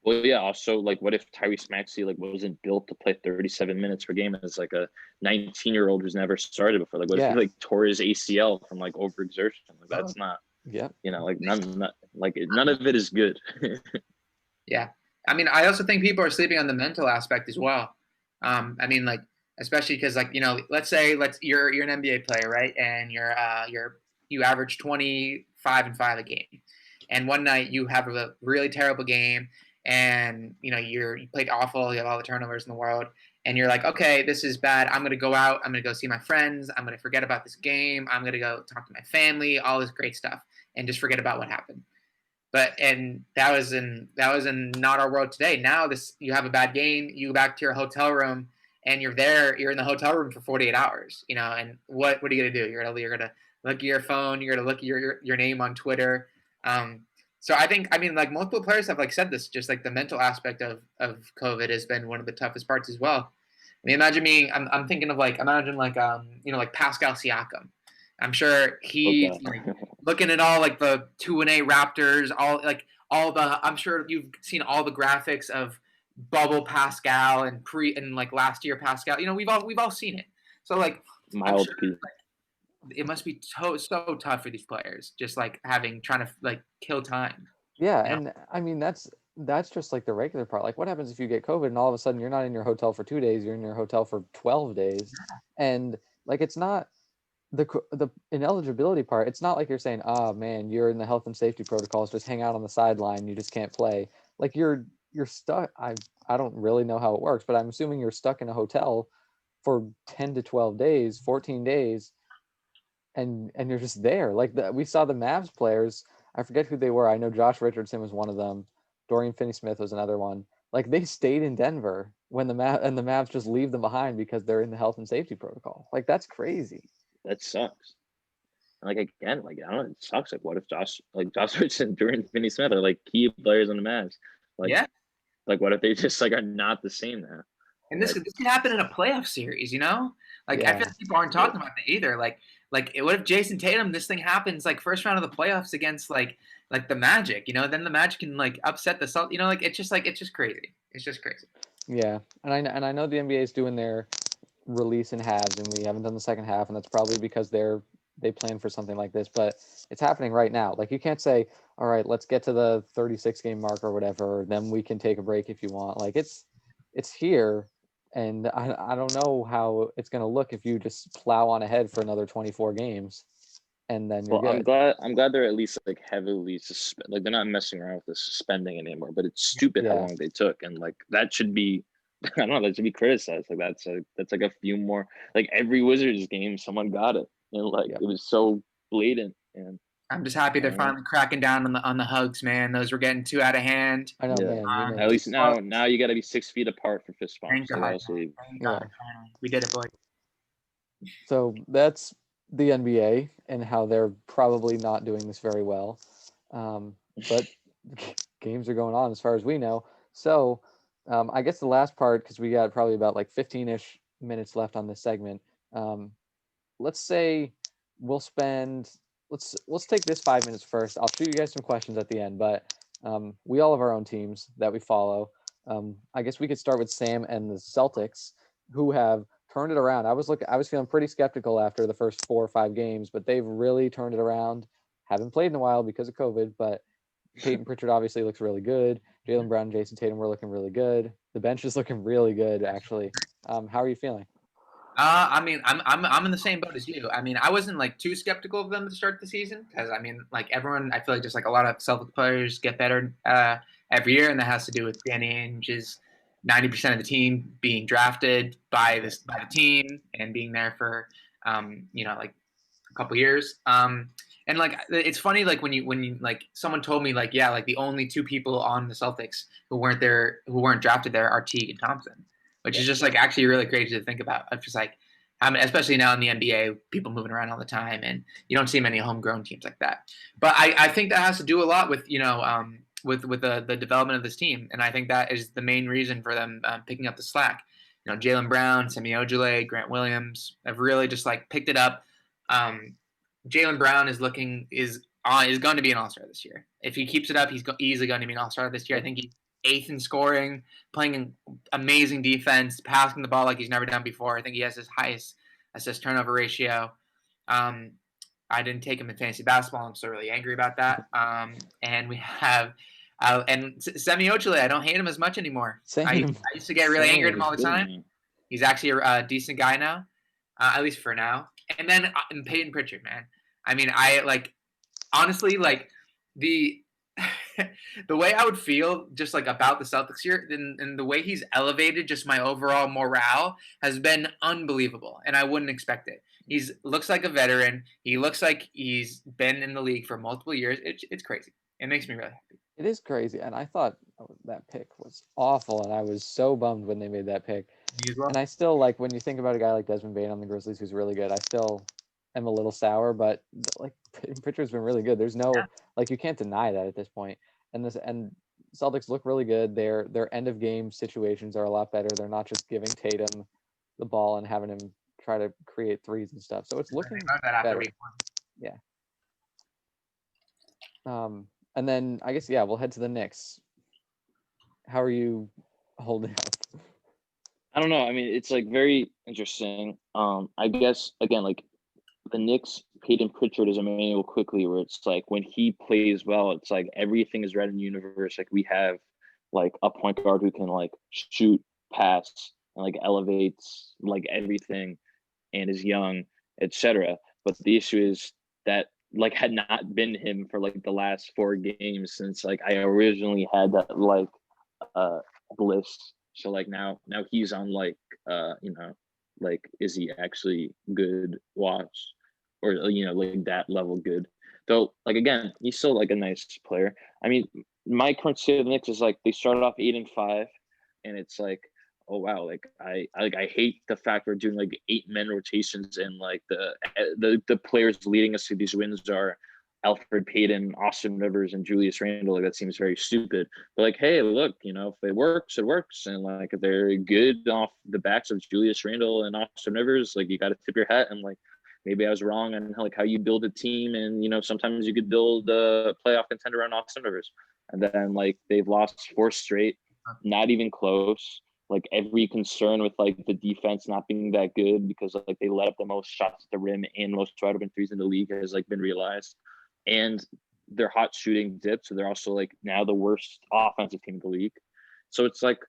Well, yeah. Also, like, what if Tyrese Maxey like wasn't built to play 37 minutes per game as like a 19-year-old who's never started before? Like, what if he like tore his ACL from like overexertion? Like, that's not. Yeah. You know, like none of it is good. Yeah, I mean, I also think people are sleeping on the mental aspect as well. I mean, like especially because like let's say you're an NBA player, right? And you average 25 and 5 a game, and one night you have a really terrible game, and you played awful, you have all the turnovers in the world, and you're like, okay, this is bad. I'm gonna go out. I'm gonna go see my friends. I'm gonna forget about this game. I'm gonna go talk to my family. All this great stuff, and just forget about what happened. And that was in not our world today. Now you have a bad game, you go back to your hotel room, and you're in the hotel room for 48 hours. And what are you gonna do? You're gonna look at your phone. You're gonna look at your name on Twitter. So like multiple players have like said this, just like the mental aspect of COVID has been one of the toughest parts as well. I mean, imagine I'm thinking of like like Pascal Siakam. I'm sure he's like looking at all like the 2-8 Raptors, I'm sure you've seen all the graphics of bubble Pascal and like last year Pascal. We've all seen it. So like mild sure, it must be so tough for these players, just like trying to like kill time. Yeah, and I mean that's just like the regular part. Like, what happens if you get COVID and all of a sudden you're not in your hotel for 2 days, you're in your hotel for 12 days, and like it's not the ineligibility part. It's not like you're saying, oh man, you're in the health and safety protocols, just hang out on the sideline, you just can't play. Like you're stuck. I don't really know how it works, but I'm assuming you're stuck in a hotel for 10 to 12 days, 14 days, and you're just there. Like we saw the Mavs players. I forget who they were. I know Josh Richardson was one of them. Dorian Finney-Smith was another one. Like they stayed in Denver when the Mavs just leave them behind because they're in the health and safety protocol. Like that's crazy. That sucks. Like again, like I don't know, it sucks. Like what if Josh Richardson, Dorian Finney-Smith are like key players on the Mavs? Like, yeah. Like what if they just like are not the same now? And this could happen in a playoff series, Like I feel like people aren't talking about that either. Like what if Jason Tatum, this thing happens like first round of the playoffs against like the Magic, then the Magic can like upset the Celtics, like it's just crazy. It's just crazy. Yeah, and I know the NBA is doing their release in halves, and we haven't done the second half, and that's probably because they plan for something like this, but it's happening right now. Like you can't say, all right, let's get to the 36 game mark or whatever, then we can take a break if you want. Like it's here. And I don't know how it's going to look if you just plow on ahead for another 24 games, and then you're good. I'm glad they're at least like heavily like they're not messing around with the suspending anymore. But it's stupid how long they took, and like that should be, I don't know, that should be criticized. Like that's like a few more. Like every Wizards game, someone got it, and like it was so blatant. And I'm just happy they're finally cracking down on the hugs, man. Those were getting too out of hand. I know, man. At least now you got to be 6 feet apart for fist bumps. Thank God. We did it, boy. So that's the NBA and how they're probably not doing this very well. But games are going on as far as we know. So I guess the last part, because we got probably about like 15-ish minutes left on this segment. Let's say we'll spend... Let's take this 5 minutes first. I'll shoot you guys some questions at the end, but we all have our own teams that we follow. I guess we could start with Sam and the Celtics, who have turned it around. I was feeling pretty skeptical after the first 4 or 5 games, but they've really turned it around. Haven't played in a while because of COVID, but Peyton Pritchard obviously looks really good. Jalen Brown and Jason Tatum were looking really good. The bench is looking really good, actually. How are you feeling? I mean, I'm in the same boat as you. I mean, I wasn't like too skeptical of them to start the season because I mean, like everyone, I feel like just like a lot of Celtics players get better every year, and that has to do with Danny Ainge's 90% of the team being drafted by the team and being there for like a couple years. And like it's funny, like when you like someone told me like like the only 2 people on the Celtics who weren't drafted there are Teague and Thompson. Which is just like actually really crazy to think about. I'm just like, I mean, especially now in the NBA, people moving around all the time, and you don't see many homegrown teams like that. But I think that has to do a lot with with the development of this team, and I think that is the main reason for them picking up the slack. Jalen Brown, Semi Ojeleye, Grant Williams have really just like picked it up. Jalen Brown is going to be an All-Star this year. If he keeps it up, he's easily going to be an All-Star this year. I think he's 8th in scoring, playing an amazing defense, passing the ball like he's never done before. I think he has his highest assist turnover ratio. I didn't take him in fantasy basketball. I'm still really angry about that. And we have and Semi Ojeleye. I don't hate him as much anymore. I used to get really angry at him all the time. He's actually a decent guy now, at least for now. And then and Peyton Pritchard, man. I mean, honestly, like the the way I would feel just like about the Celtics here and the way he's elevated just my overall morale has been unbelievable. And I wouldn't expect it. He's looks like a veteran. He looks like he's been in the league for multiple years. It's crazy. It makes me really happy. It is crazy. And I thought that pick was awful. And I was so bummed when they made that pick. You as well? And I still, like, when you think about a guy like Desmond Bane on the Grizzlies who's really good, I still am a little sour, but like Pritchard's been really good. There's no like, you can't deny that at this point. And Celtics look really good. Their end of game situations are a lot better. They're not just giving Tatum the ball and having him try to create threes and stuff. So it's looking better. Yeah. And then I guess we'll head to the Knicks. How are you holding up? I don't know. I mean, it's like very interesting. I guess again, like the Knicks, Peyton Pritchard is Emmanuel quickly, where it's like when he plays well, it's like everything is right in the universe. Like we have like a point guard who can like shoot, pass, and like elevates like everything, and is young, etc. But the issue is that like had not been him for like the last 4 games since like I originally had that like list. So like now he's on like like is he actually good watch or like that level good, though like again he's still like a nice player. I mean, my current state of the Knicks is like they started off 8-5 and it's like, oh wow, like I hate the fact we're doing like 8-man rotations and like the players leading us to these wins are Alfred Payton, Austin Rivers, and Julius Randle. Like that seems very stupid. But like, hey, look, if it works, it works. And like if they're good off the backs of Julius Randle and Austin Rivers, like you got to tip your hat. And like maybe I was wrong on like how you build a team. And sometimes you could build a playoff contender on Austin Rivers. And then like they've lost 4 straight, not even close. Like every concern with like the defense not being that good because like they let up the most shots at the rim and most wide open threes in the league has like been realized. And their hot shooting dipped, so they're also like now the worst offensive team in the league. So it's like,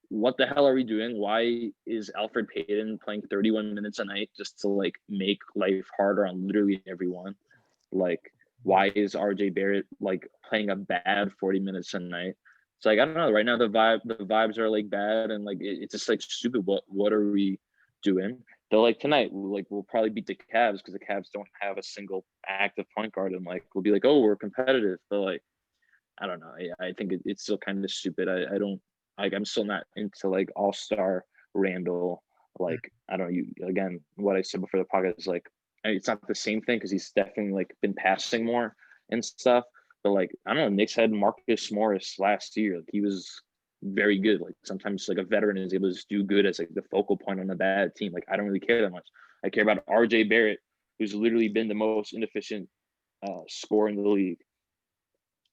what the hell are we doing? Why is Alfred Payton playing 31 minutes a night just to like make life harder on literally everyone? Like, why is RJ Barrett like playing a bad 40 minutes a night? It's like, I don't know. Right now the vibes are like bad, and like it's just like stupid. What are we doing? Though like tonight, we'll probably beat the Cavs because the Cavs don't have a single active point guard, and like we'll be like, oh, we're competitive. But like, I don't know. I think it's still kind of stupid. I don't like. I'm still not into like all-star Randall. Like I don't know. You again, what I said before the podcast is like it's not the same thing because he's definitely like been passing more and stuff. But like I don't know. Knicks had Marcus Morris last year. Like he was very good. Like sometimes like a veteran is able to just do good as like the focal point on a bad team. Like I don't really care that much. I care about RJ Barrett, who's literally been the most inefficient scorer in the league.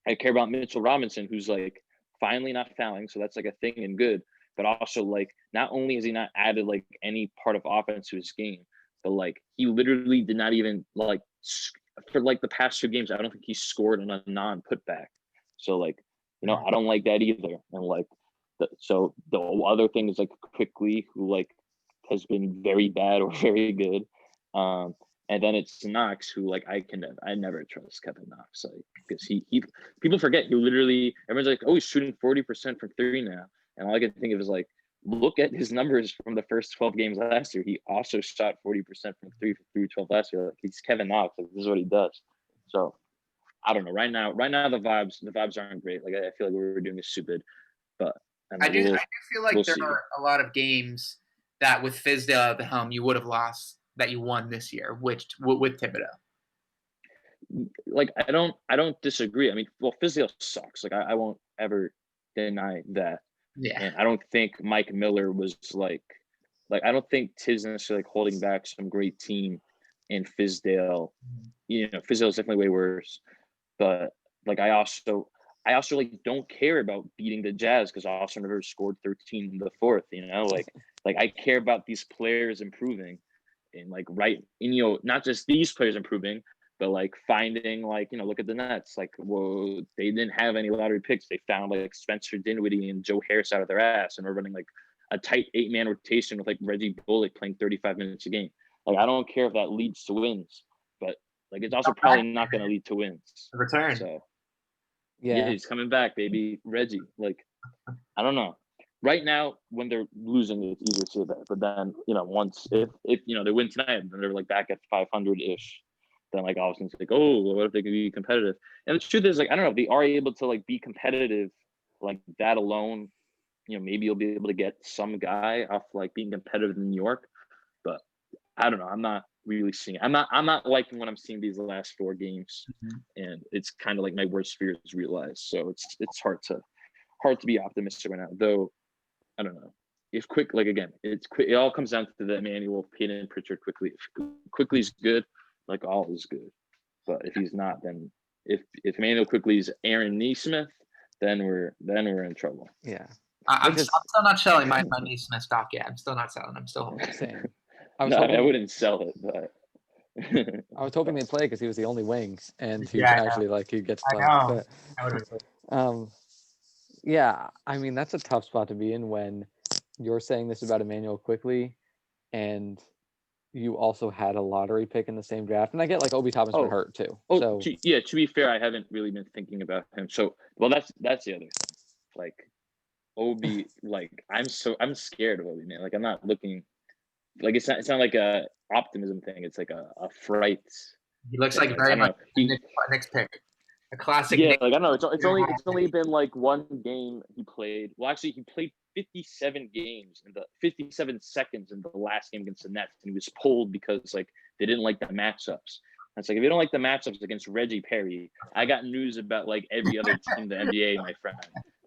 I care about Mitchell Robinson, who's like finally not fouling, so that's like a thing and good. But also like not only has he not added like any part of offense to his game, but like he literally did not even like for like the past 2 games. I don't think he scored on a non-putback. So like I don't like that either. And like so the other thing is like quickly who like has been very bad or very good. And then it's Knox who like I never trust Kevin Knox, like because he people forget he literally everyone's like, oh, he's shooting 40% from 3 now. And all I can think of is like, look at his numbers from the first 12 games last year. He also shot 40% from 3 through 12 last year. Like he's Kevin Knox. Like, this is what he does. So I don't know. Right now the vibes aren't great. Like I feel like what we're doing is stupid. But I do feel like there are a lot of games that with Fizdale at the helm you would have lost that you won this year, which with Thibodeau. Like I don't disagree. I mean, well, Fizdale sucks. Like I won't ever deny that. Yeah. And I don't think Mike Miller was like I don't think Tiz necessarily like holding back some great team in Fizdale. Fizdale is definitely way worse. But like I also like don't care about beating the Jazz because Austin Rivers scored 13 in the fourth. Like I care about these players improving and like not just these players improving, but like finding like look at the Nets. Like well, they didn't have any lottery picks. They found like Spencer Dinwiddie and Joe Harris out of their ass, and we're running like a tight 8-man rotation with like Reggie Bullock playing 35 minutes a game. Like, I don't care if that leads to wins, but like it's also probably not going to lead to wins. Return. So Yeah. he's coming back, baby. Reggie. Like, I don't know. Right now, when they're losing, it's easier to say that. But then, once if they win tonight and they're like back at 500-ish, then like all of a sudden it's like, oh, what if they can be competitive? And the truth is, like, I don't know if they are able to like be competitive, like that alone. Maybe you'll be able to get some guy off like being competitive in New York. But I don't know. I'm not really seeing it. I'm not liking what I'm seeing these last 4 games, and it's kind of like my worst fears realized. So it's hard to be optimistic right now. Though I don't know if it all comes down to the Emmanuel, Peyton Pritchard quickly. If Quickly's good, like all is good. But if he's not, then if Emmanuel Quickly's Aaron Neesmith, then we're in trouble. Yeah. I'm still not selling my Neesmith stock yet. I'm still not selling. I'm still holding. Same. I wouldn't sell it, but I was hoping they'd play because he was the only wings, and he he gets played. I know. Yeah, I mean that's a tough spot to be in when you're saying this about Emmanuel Quickly, and you also had a lottery pick in the same draft. And I get like Obi Toppin's been hurt too. To be fair, I haven't really been thinking about him. So, well, that's the other. Like, Obi, like I'm scared of Obi, man. Like, I'm not looking. Like, it's not like a optimism thing. It's like a fright. He looks like very much Knicks pick. A classic. Yeah, like I don't know. It's only been like 1 game he played. Well, actually, he played 57 games in the 57 seconds in the last game against the Nets, and he was pulled because like they didn't like the matchups. It's like, if you don't like the matchups against Reggie Perry, I got news about like every other team in the NBA, my friend.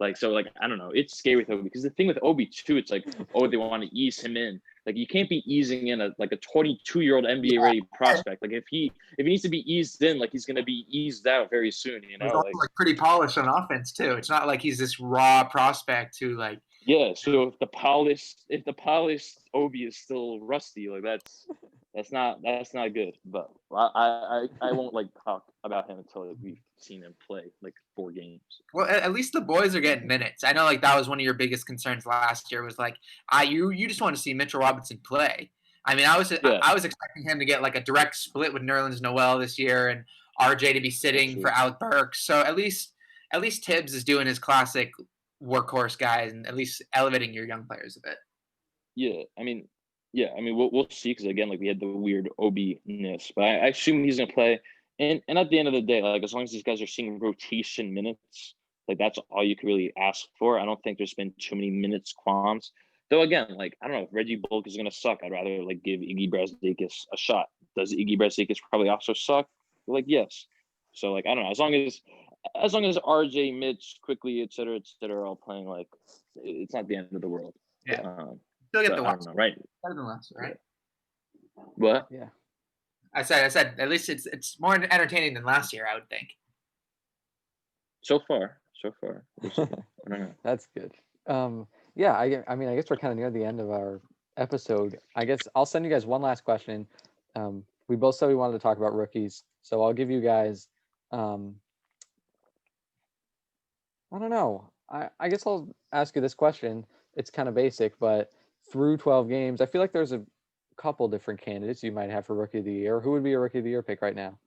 Like, so like I don't know. It's scary with Obi because the thing with Obi too, it's like, oh, they want to ease him in. Like, you can't be easing in a 22-year-old NBA ready prospect. Like, if he needs to be eased in, like he's gonna be eased out very soon. He's also like pretty polished on offense too. It's not like he's this raw prospect who like. Yeah. So if the polished Obi is still rusty, like that's not good. But I won't like talk about him until like, we've seen him play like 4 games. Well, at least the boys are getting minutes. I know like that was one of your biggest concerns last year was like you just want to see Mitchell Robinson play. I mean, I was expecting him to get like a direct split with Nerlens Noel this year and RJ to be sitting for Alec Burks. So at least Tibbs is doing his classic workhorse guys and at least elevating your young players a bit. Yeah, I mean, we'll see because again, like we had the weird Obi-ness, but I assume he's gonna play. And at the end of the day, like as long as these guys are seeing rotation minutes, like that's all you can really ask for. I don't think there's been too many minutes qualms. Though again, like I don't know if Reggie Bullock is gonna suck. I'd rather like give Iggy Brazdeikis a shot. Does Iggy Brazdeikis probably also suck? Like yes. So like I don't know. As long as RJ, Mitch, Quickly, et cetera, are all playing, like it's not the end of the world. Yeah. Still get the watch, right? Better than last, right? What? Yeah. I said at least it's more entertaining than last year, I would think. So far. I don't know. That's good. Yeah, I mean, I guess we're kind of near the end of our episode. I guess I'll send you guys one last question. We both said we wanted to talk about rookies, so I'll give you guys. I don't know. I guess I'll ask you this question. It's kind of basic, but through 12 games, I feel like there's a couple different candidates you might have for Rookie of the Year. Who would be a Rookie of the Year pick right now?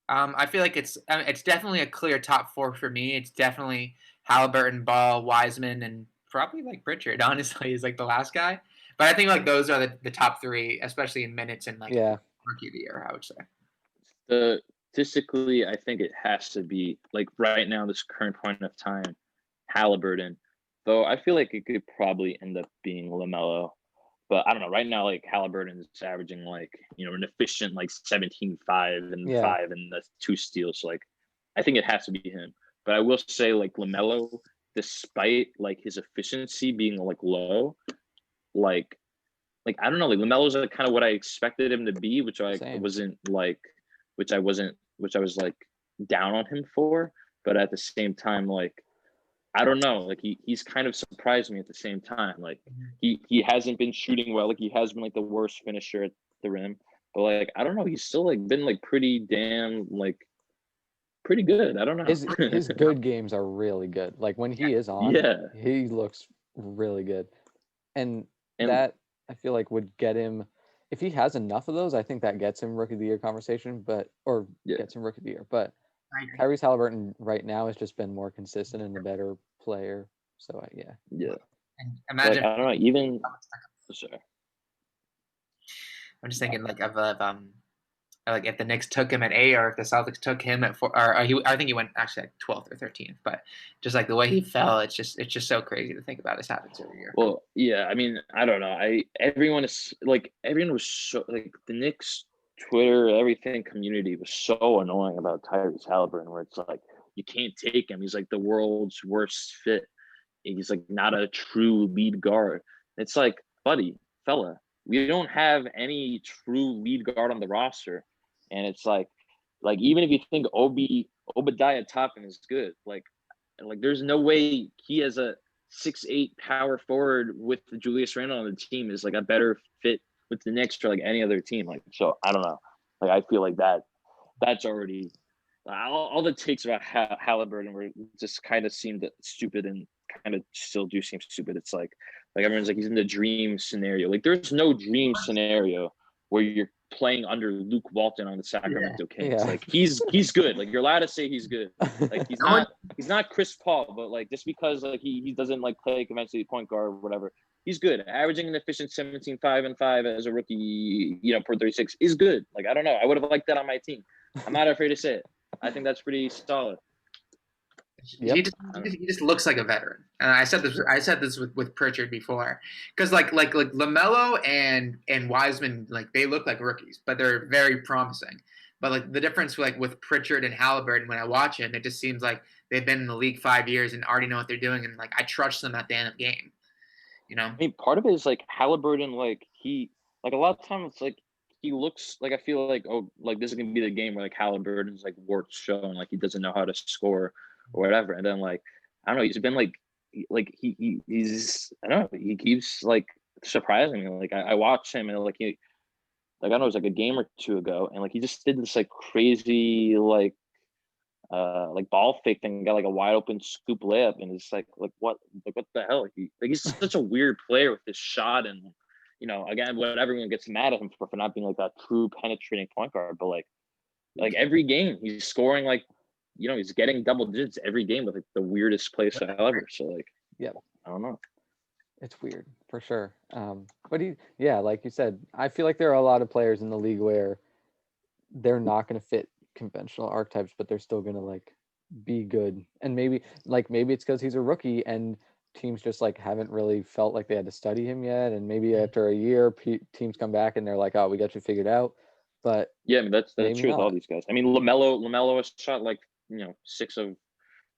I feel like it's definitely a clear top 4 for me. It's definitely Halliburton, Ball, Wiseman, and probably like Pritchard. Honestly, is like the last guy. But I think like those are the top 3, especially in minutes and like Rookie of the Year. I would say. Statistically, I think it has to be like right now, this current point of time, Halliburton. Though I feel like it could probably end up being LaMelo. But I don't know. Right now, like Halliburton is averaging like, an efficient like 17, 5 and 5 and the 2 steals. So, like, I think it has to be him. But I will say like LaMelo, despite like his efficiency being like low, like I don't know, like LaMelo's like kind of what I expected him to be, which I wasn't like, which I was like down on him for. But at the same time, like, I don't know, like he's kind of surprised me at the same time. Like he hasn't been shooting well, like he has been like the worst finisher at the rim. But like I don't know, he's still like been like pretty damn like pretty good. I don't know. His good games are really good. Like when he is on, he looks really good. And And that I feel like would get him, if he has enough of those, I think that gets him Rookie of the Year conversation, or yeah, gets him Rookie of the Year. But I agree. Tyrese Halliburton right now has just been more consistent and a better player. So yeah. And Like, imagine. I don't know. Even sorry. I'm just thinking like of like if the Knicks took him at 8 or if the Celtics took him at 4, or I think he went actually like 12th or 13th, but just like the way he fell, it's just so crazy to think about his habits every year. Well, yeah, I mean, I don't know. Everyone was so like the Knicks Twitter, everything community was so annoying about Tyrese Halliburton, where it's like you can't take him. He's like the world's worst fit. He's like not a true lead guard. It's like, buddy, fella, we don't have any true lead guard on the roster. And it's like even if you think Obadiah Toppin is good, like there's no way he has a 6'8" power forward with Julius Randle on the team is like a better fit with the Knicks or like any other team. Like, so I don't know. Like, I feel like that's already all the takes about Halliburton were just kind of seemed stupid and kind of still do seem stupid. It's like everyone's like he's in the dream scenario. Like, there's no dream scenario where you're playing under Luke Walton on the Sacramento Kings. Yeah. Like, he's good. Like, you're allowed to say he's good. Like, he's not Chris Paul, but like just because like he doesn't like play conventionally point guard or whatever, he's good. Averaging an efficient 17, 5 and 5 as a rookie, per 36 is good. Like, I don't know. I would have liked that on my team. I'm not afraid to say it. I think that's pretty solid. Yep. He just looks like a veteran, and I said this with Pritchard before, because like LaMelo and Wiseman, like they look like rookies, but they're very promising. But like the difference like with Pritchard and Halliburton, when I watch him, it just seems like they've been in the league 5 years and already know what they're doing, and like I trust them at the end of the game. I mean, part of it is like Halliburton, like he, like a lot of times, like he looks like I feel like this is gonna be the game where like Halliburton's like warts show and like he doesn't know how to score or whatever, and then like I don't know, he's been he's I don't know, he keeps like surprising me. Like I watched him and like he, like I don't know, it was like a game or two ago, and like he just did this like crazy like ball fake thing, got like a wide open scoop layup, and it's like what the hell? He's such a weird player with this shot, and again, what everyone gets mad at him for not being like that true penetrating point guard, but like every game he's scoring like he's getting double digits every game with like the weirdest play style ever. So like yeah, I don't know. It's weird for sure. But like you said, I feel like there are a lot of players in the league where they're not going to fit conventional archetypes, but they're still going to like be good. And maybe it's because he's a rookie and teams just like haven't really felt like they had to study him yet. And maybe after a year, teams come back and they're like, "Oh, we got you figured out." But yeah, I mean that's true with all these guys. I mean, LaMelo has shot like 6 of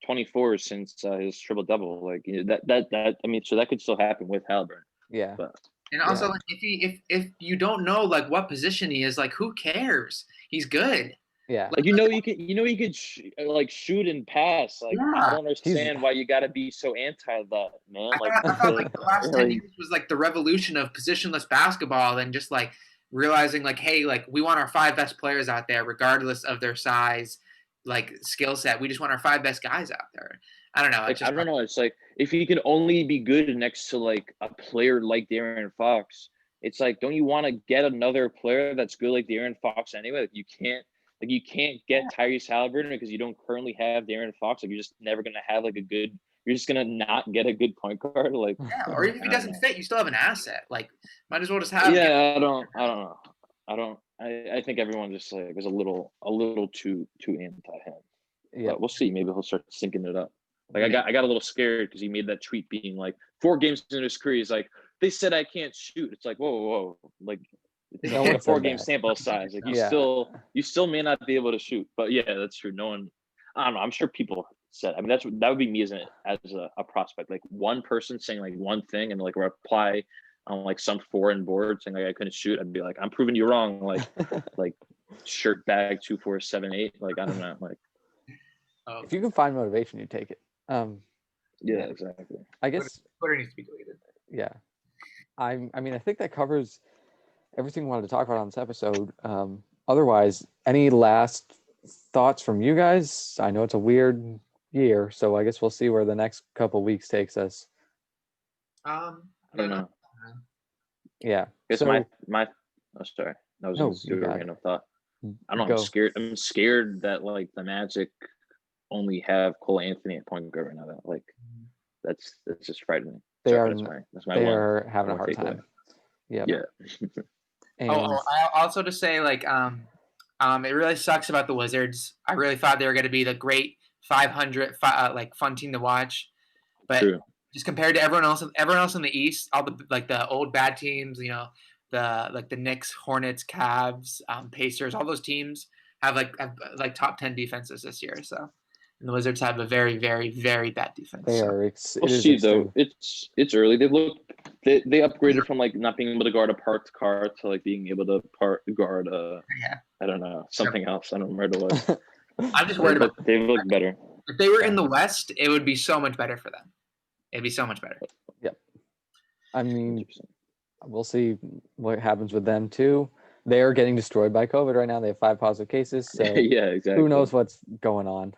24 since his triple double. Like that. I mean, so that could still happen with Halliburton. Yeah. But, and also, like if you don't know like what position he is, like who cares? He's good. Yeah. Like you could shoot and pass. Like I don't understand why you got to be so anti that, man. I thought like the last 10 years was like the revolution of positionless basketball, and just like realizing like, hey, like we want our 5 best players out there, regardless of their size, like skill set. We just want our 5 best guys out there. I don't know. I don't know. It's like if you can only be good next to like a player like De'Aaron Fox, it's like, don't you want to get another player that's good like De'Aaron Fox anyway? Like you can't get Tyrese Halliburton because you don't currently have De'Aaron Fox. Like you're just never gonna have like you're just gonna not get a good point guard. Like or even if he doesn't fit, you still have an asset. Like might as well just have. Yeah, I don't know. I think everyone just like was a little too anti him. Yeah, but we'll see. Maybe he'll start syncing it up. Like I got a little scared because he made that tweet being like 4 games in his career. He's like, they said I can't shoot. It's like whoa. Like it's a 4-game sample size. Like you still may not be able to shoot. But yeah, that's true. No one, I don't know. I'm sure people said. I mean, that would be me as a prospect. Like one person saying like one thing and like reply on like some foreign board saying like I couldn't shoot. I'd be like, I'm proving you wrong. Like like shirt bag 2478. Like I don't know. Like if you can find motivation, you take it. Yeah, exactly. I guess Twitter needs to be deleted. Yeah. I mean, I think that covers everything we wanted to talk about on this episode. Otherwise, any last thoughts from you guys? I know it's a weird year, so I guess we'll see where the next couple weeks takes us. I don't know. Yeah. Guess So my oh sorry. That was no, a you super got it. random thought. I don't know, Go. I'm scared. I'm scared that like the Magic only have Cole Anthony at point guard right now. That like that's just frightening. They Sorry, are that's my they one. are having a one hard takeaway. time. Yep. Yeah. And I also to say like it really sucks about the Wizards. I really thought they were going to be the great 500 like fun team to watch, but True. just compared to everyone else in the East, all the like the old bad teams, you know, the Knicks, Hornets, Cavs, Pacers, all those teams have top 10 defenses this year. So, and the Wizards have a very, very, very bad defense. they so. are. We'll see though. It's early. They upgraded from like not being able to guard a parked car to like being able to guard I don't know, something else. I don't remember what it was. I'm just worried about. They look better. If they were in the West, it would be so much better for them. It'd be so much better. Yep. I mean, we'll see what happens with them too. They are getting destroyed by COVID right now. They have 5 positive cases. So yeah, exactly. Who knows what's going on?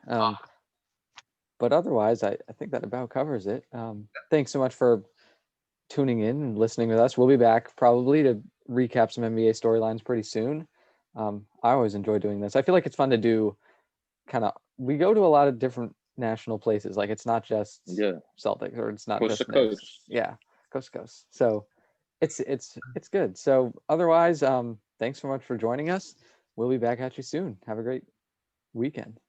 But otherwise, I think that about covers it. Thanks so much for tuning in and listening with us. We'll be back probably to recap some NBA storylines pretty soon. I always enjoy doing this. I feel like it's fun to do. We go to a lot of different national places. Like it's not just Celtics, or it's not coast just to coast. Yeah, coast to coast. So it's good. So otherwise, thanks so much for joining us. We'll be back at you soon. Have a great weekend.